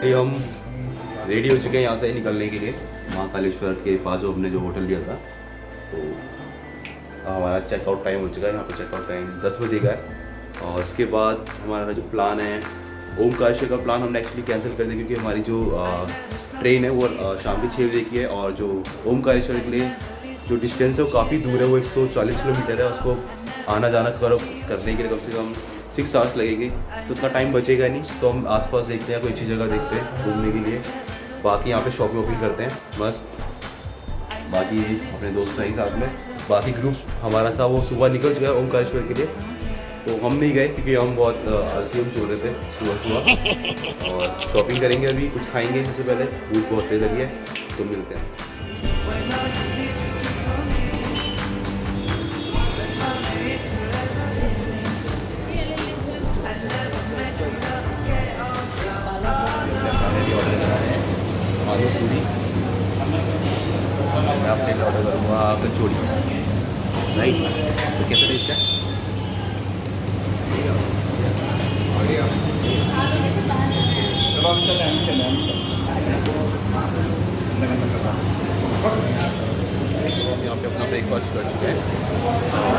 Finally हम ready हो चुके हैं यहाँ से निकलने के लिए, महाकालेश्वर के पास जो हमने जो होटल लिया था। तो हमारा चेकआउट टाइम हो चुका है, यहाँ पे चेकआउट टाइम 10 बजे का है। और उसके बाद हमारा जो प्लान है, ओमकारेश्वर का प्लान हमने एक्चुअली कैंसिल कर दिया क्योंकि हमारी जो ट्रेन है वो शाम के 6 बजे की है। और जो ओमकारेश्वर के लिए जो डिस्टेंस है वो काफ़ी दूर है, वो 140 किलोमीटर है। उसको आना जाना करने के लिए कम से कम 6 आवर्स लगेंगे, तो उतना टाइम बचेगा नहीं। तो हम आसपास देखते हैं, कोई अच्छी जगह देखते हैं घूमने के लिए। बाकी यहाँ पे शॉपिंग वॉपिंग करते हैं मस्त। बाकी अपने दोस्त हैं साथ में, बाकी ग्रुप हमारा था वो सुबह निकल चुका है ओमकारेश्वर के लिए। तो हम नहीं गए क्योंकि हम बहुत आलसी हम सो रहे थे सुबह। और शॉपिंग करेंगे, अभी कुछ खाएंगे सबसे पहले, भूख बहुत तेज लगी है। तो मिलते हैं। आलू पूरी मैं अपने लिए ऑर्डर करूँगा कचौड़ी, राइट। तो कैसा टेस्ट है? यहाँ पे अपना ब्रेकफास्ट कर चुके हैं।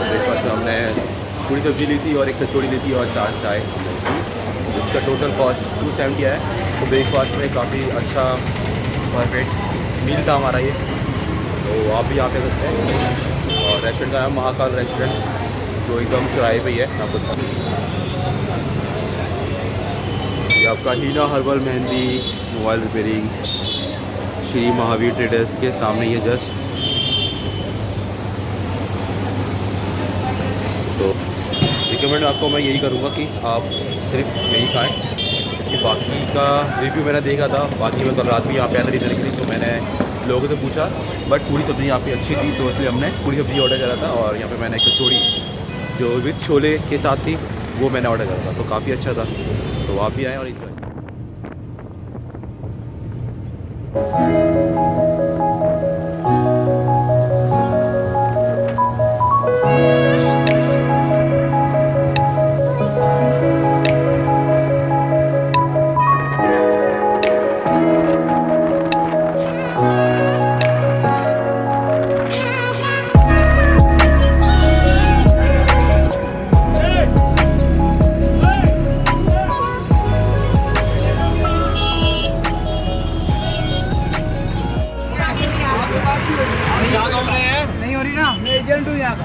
ब्रेकफास्ट में हमने पूरी सब्जी ली थी और एक कचौड़ी ली थी और 4 चाय, इसका टोटल कॉस्ट 270 है। तो ब्रेकफास्ट में काफ़ी अच्छा परफेक्ट मील था हमारा ये। तो आप भी यहाँ पे सकते हैं। और रेस्टोरेंट का नाम महाकाल रेस्टोरेंट, जो एकदम चौराहे पे ही है। आपको बता दें ये आपका Heena herbal mehndi mobile repairing Shri Mahavir traders के सामने ये जस्ट। तो रिकमेंड आपको मैं यही करूँगा कि आप सिर्फ यही खाएँ, कि बाकी का रिव्यू मैंने देखा था। बाकी मैं कल रात भी यहाँ पे आया था डिनर के लिए, तो मैंने लोगों से पूछा, बट पूरी सब्ज़ी यहाँ पे अच्छी थी, तो इसलिए हमने पूरी सब्ज़ी ऑर्डर करा था। और यहाँ पे मैंने कचौड़ी जो विद छोले के साथ थी वो मैंने ऑर्डर करा था, तो काफ़ी अच्छा था। तो आप भी आएँ और इन्जॉय।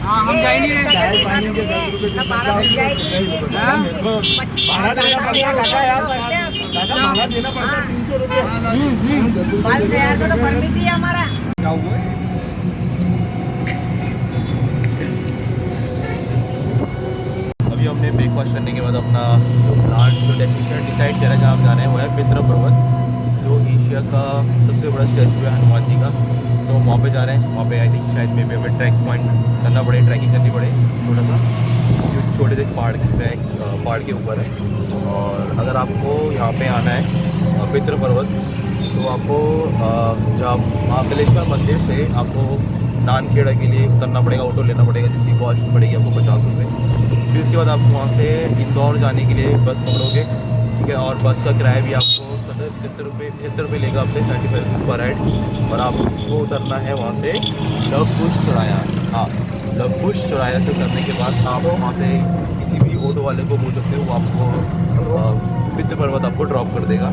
हम जा ही नहीं रहे। का तो परमिट ही हमारा। अभी हमने ब्रेकफास्ट करने के बाद अपना जो प्लान जो डेस्टिनेशन डिसाइड करा जहाँ हम जाना है वो है पितृ पर्वत, जो एशिया का सबसे बड़ा स्टैचू है हनुमान जी का। तो वहाँ पे जा रहे हैं। वहाँ पे आई थिंक शायद में हमें ट्रैक पॉइंट करना पड़े, ट्रैकिंग करनी पड़े छोटा सा, छोटे से पहाड़ के ऊपर है। और अगर आपको यहाँ पे आना है पितृ पर्वत, तो आपको जब महाकालेश्वर मंदिर से आपको नानखेड़ा के लिए उतरना पड़ेगा, ऑटो लेना पड़ेगा, जिसकी कॉस्ट पड़ेगी आपको 50 रुपये। फिर उसके बाद आप वहाँ से इंदौर जाने के लिए बस पकड़ोगे, ठीक है। और बस का किराया भी आपको 75 रुपये लेगा आपसे, 75 रुपीज़ पर राइड। और आपको उतरना है वहाँ से लवकुश चौराया। हाँ, लवकुश चौराया से उतरने के बाद आप वहाँ से किसी भी ऑटो वाले को बोल सकते हो, वो आपको पितृ पर्वत आपको ड्रॉप कर देगा।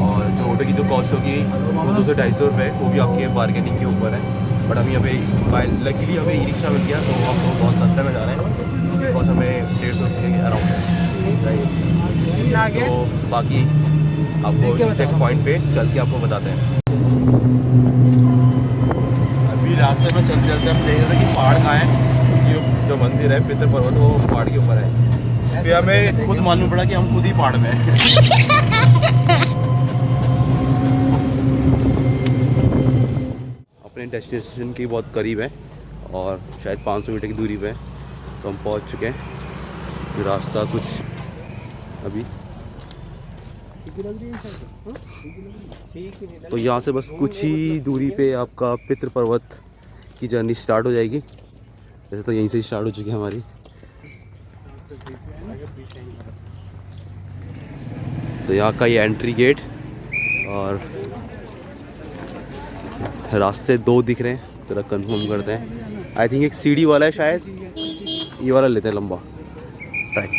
और जो ऑटो की जो कॉस्ट होगी वो 200 से 250 रुपये, वो भी आपके बार्गेनिंग के ऊपर है। बट अभी यहाँ पे लकीली हमें ई रिक्शा मिल गया, तो हम बहुत सस्ते में जा रहे हैं। इसकी कॉस्ट हमें 150 रुपये के अराउंड है। तो बाकी आपको एग्जैक्ट पॉइंट पे चल के आपको बताते हैं। अभी रास्ते में चलते चलते हम देख रहे थे कि पहाड़ कहाँ है। ये जो मंदिर है पितृ पर्वत, वो पहाड़ के ऊपर है। फिर हमें खुद मालूम पड़ा कि हम खुद ही पहाड़ में हैं। अपने डेस्टिनेशन के बहुत करीब है और शायद 500 मीटर की दूरी पे है, तो हम पहुंच चुके हैं। रास्ता कुछ अभी तो यहाँ से बस कुछ ही दूरी पे आपका पितृ पर्वत की जर्नी स्टार्ट हो जाएगी। वैसे तो यहीं से ही स्टार्ट हो चुकी है हमारी। तो यहाँ का ये एंट्री गेट और रास्ते 2 दिख रहे हैं, जरा कंफर्म करते हैं। आई थिंक एक सीढ़ी वाला है शायद, ये वाला लेते हैं लंबा ट्रैक।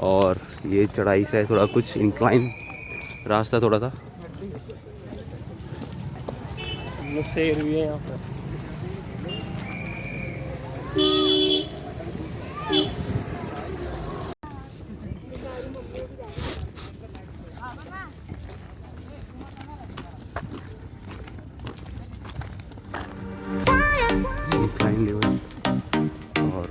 और ये चढ़ाई से थोड़ा कुछ इंक्लाइन रास्ता थोड़ा सा। शेर भी है यहाँ पर। इंक्लाइन लेवल और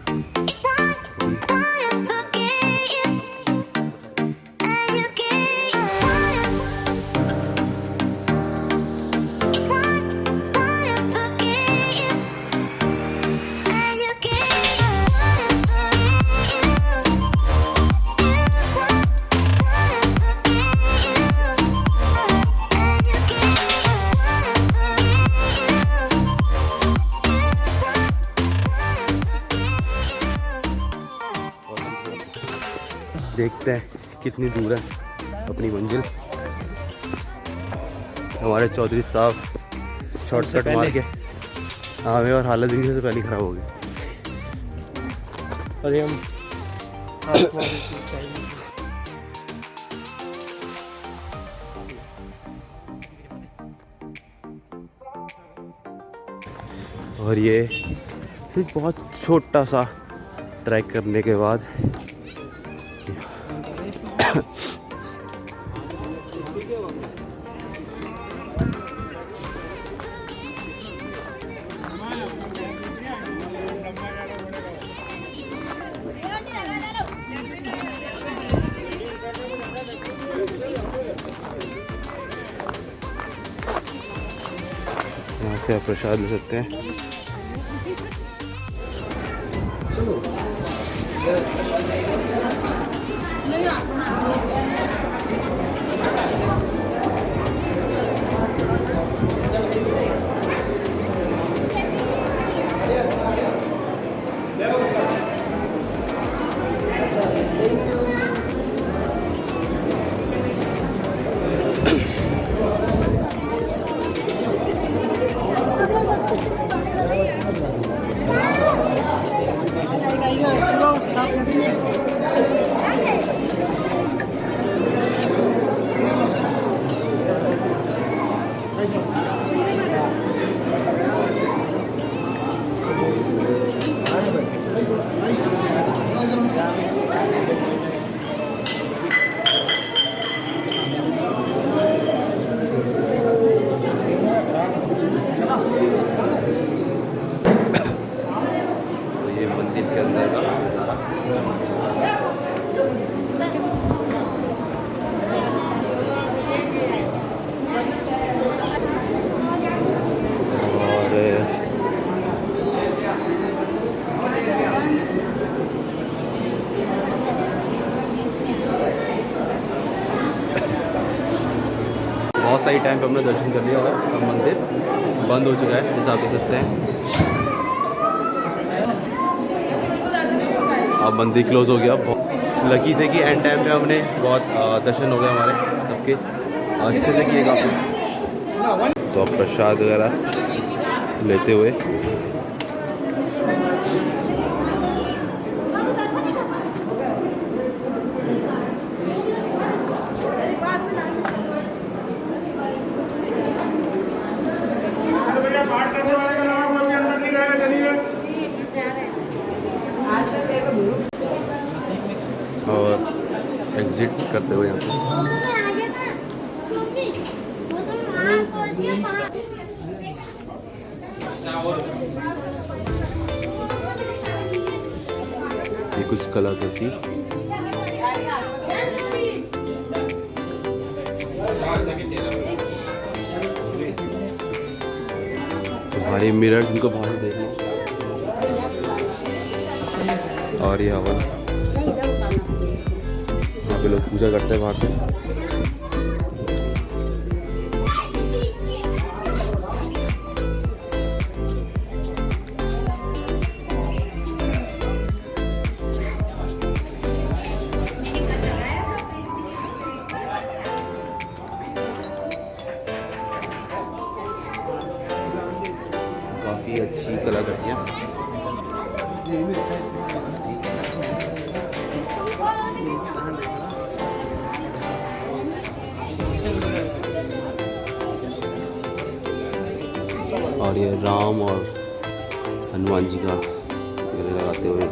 देखते हैं कितनी दूर है अपनी मंजिल। हमारे चौधरी साहब शॉर्टकट मार के हमें और हालत इनसे पहले खराब हो गई। अरे हम और ये सिर्फ बहुत छोटा सा ट्रैक करने के बाद यहाँ से आप प्रसाद ले सकते हैं। ये मंदिर के अंदर का बहुत सही टाइम पे हमने दर्शन कर लिया और अब मंदिर बंद हो चुका है, जैसा आप देख सकते हैं। अब मंदिर क्लोज हो गया। लकी थे कि एंड टाइम पे हमने बहुत दर्शन हो गए हमारे सबके अच्छे से किए काफ़ी। तो अब प्रसाद वगैरह लेते हुए और एग्जिट करते हुए यहाँ से ये कुछ कलाकृति हमारे मिरर जिनको बाहर देखना और ये हवन यहाँ पे लोग पूजा करते हैं बाहर से। काफ़ी अच्छी कलाकृतियाँ। और ये राम और हनुमान जी का गले लगाते हुए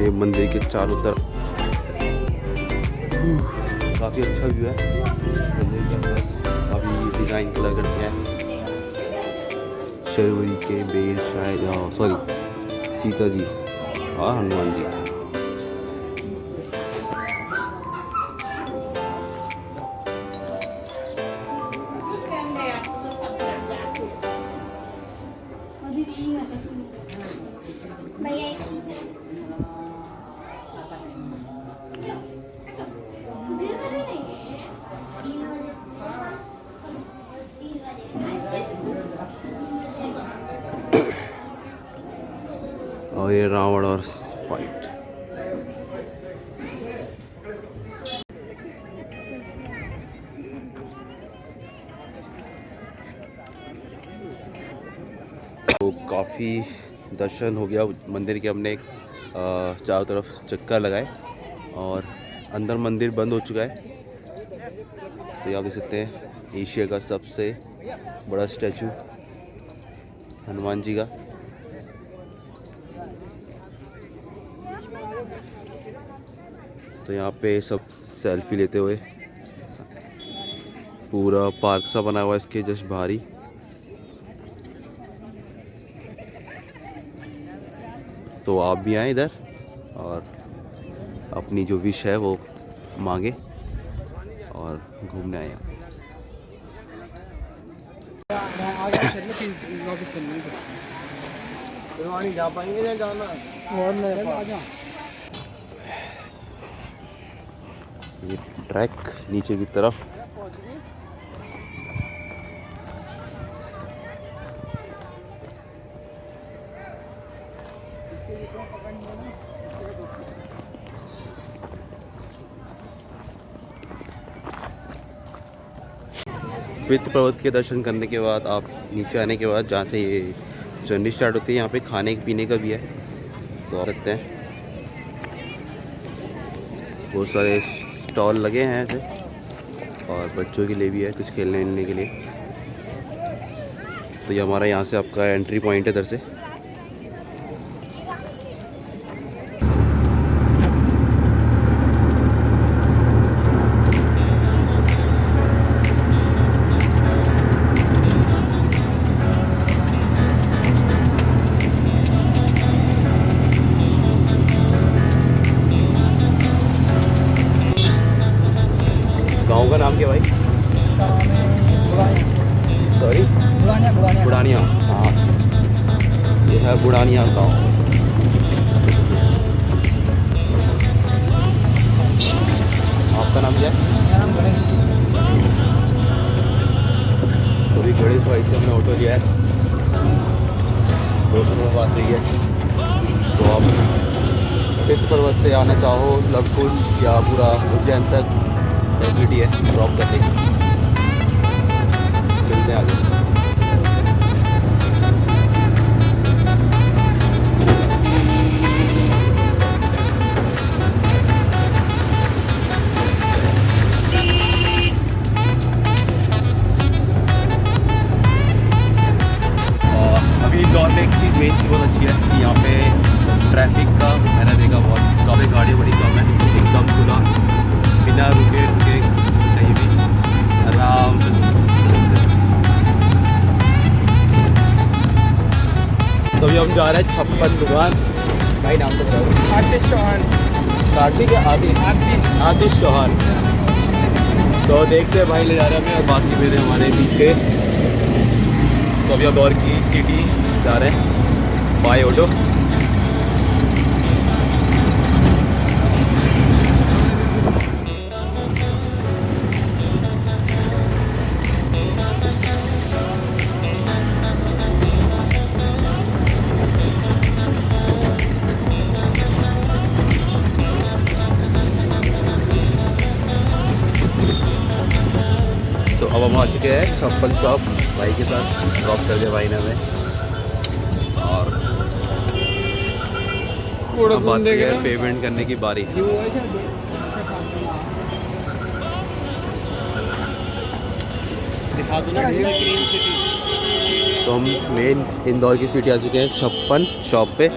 ये मंदिर के चारों तरफ काफ़ी अच्छा व्यू है। मंदिर के अंदर काफ़ी डिज़ाइन कलर करते हैं। शर्वरी के बेर शायद सॉरी सीता जी और हनुमान जी। और ये रावण और फाइट। तो काफ़ी दर्शन हो गया मंदिर के। हमने चारों तरफ चक्कर लगाए और अंदर मंदिर बंद हो चुका है। तो आप देख सकते हैं एशिया का सबसे बड़ा स्टैचू हनुमान जी का। तो यहाँ पे सब सेल्फी लेते हुए, पूरा पार्क सा बना हुआ है इसके जस्ट बाहर ही। तो आप भी आएँ इधर और अपनी जो विश है वो मांगे और घूमने आए। जा पाएंगे या जाना ये ट्रैक नीचे की तरफ। पितृ पर्वत के दर्शन करने के बाद आप नीचे आने के बाद जहाँ से ये जर्नी स्टार्ट होती है, यहाँ पे खाने पीने का भी है, तो आ सकते हैं। बहुत सारे स्टॉल लगे हैं ऐसे, और बच्चों के लिए भी है कुछ खेलने वेलने के लिए। तो ये हमारा यहाँ से आपका एंट्री पॉइंट है इधर से। गाँव का नाम क्या भाई? सॉरी, बुढ़ानिया। हाँ, ये है बुढ़ानिया गाँव। आपका नाम क्या है? तो भी गणेश भाई से हमने ऑटो लिया है, 200 रुपये बात हुई है। तो आप पितृ पर्वत से आना चाहो लवकुश या पूरा उज्जैन तक फैसिलिटी है ड्रॉप करने की। मिलते हैं आगे। अभी इंदौर में एक चीज़ मेन चीज़ बहुत अच्छी है कि यहाँ पे ट्रैफिक का मैंने देखा बहुत काफ़ी गाड़ी बड़ी कम है, एकदम खुला, बिना रुके कहीं भी आराम से। तो अभी हम जा रहे हैं 56 दुकान। भाई नाम तो बताओ। आर्टिस्ट चौहान। कार्तिक या आतिश चौहान। तो देखते हैं भाई ले जा रहे हैं हमें और बाकी मेरे हमारे पीछे। तो अभी इंदौर की सिटी जा रहे हैं बाय ऑटो। तो अब हम आ चुके हैं छप्पन शॉप भाई के साथ। ड्रॉप कर दिया भाई ने हमें और अब बात है पेमेंट करने की बारी। तो हम मेन इंदौर की सिटी आ चुके हैं छप्पन शॉप पे।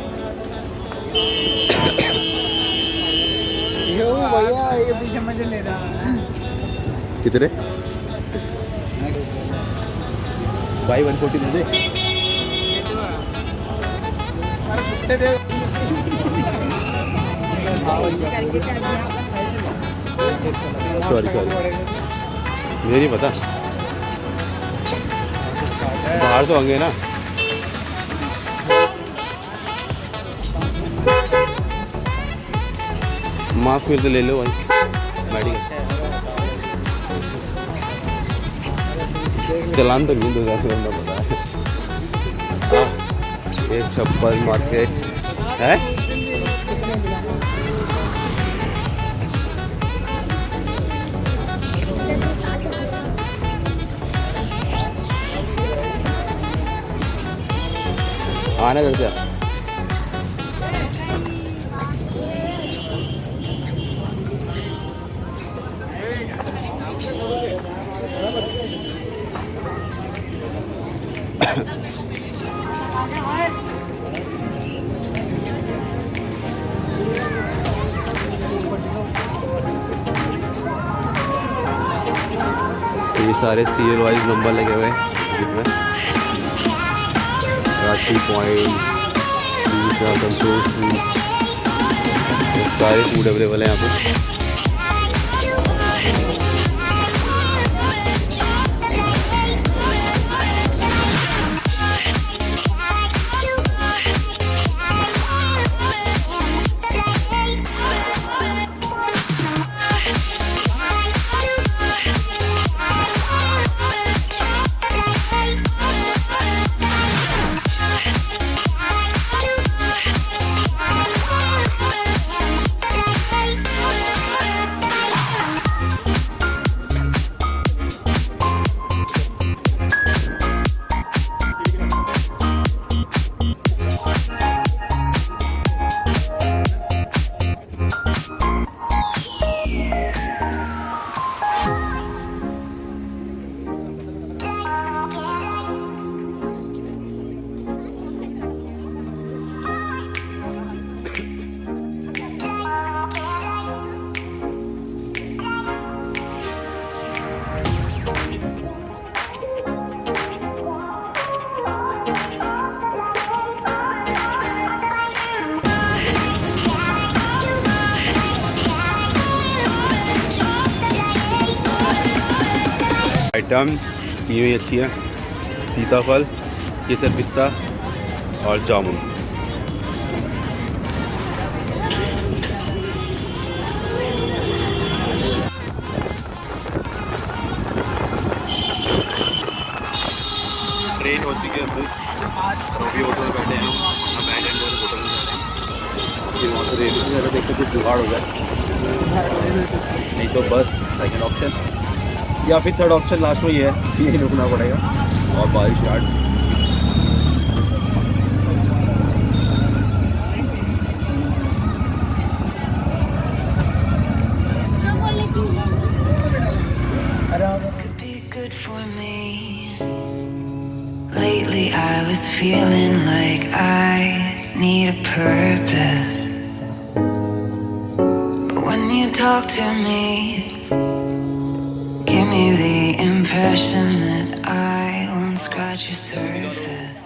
भैया ये पीछे मजे ले रहा है। कितने भाई 140 दे दे। सॉरी मुझे नहीं पता, बाहर तो होंगे ना। मास्क फिर तो ले लो भाई मेडिकल। चलान तो नहीं 2000 करना पता है। हाँ ये छप्पन मार्केट है। आना करते हैं। ये सारे सीरियल वाइज नंबर लगे हुए हैं जिसमें राशि पॉइंट संतोष फूड, सारे फूड अवेलेबल हैं यहाँ पे। आइटम ये ही अच्छी है, सीताफल, केसर पिस्ता और जामुन। ट्रेन हो चुकी है बस, अभी होटल बैठे हैं हम बैंगलोर होटल में जा रहे हैं कि वहाँ से रेलवे से ज़्यादा देखते कुछ जुगाड़ हो जाए, नहीं तो बस सेकेंड ऑप्शन या फिर थर्ड ऑप्शन लास्ट में ही है, यही रुकना पड़ेगा। और बारिश start. Lately I was feeling like I need a purpose, but when you talk to me, give me the impression that I won't scratch your surface.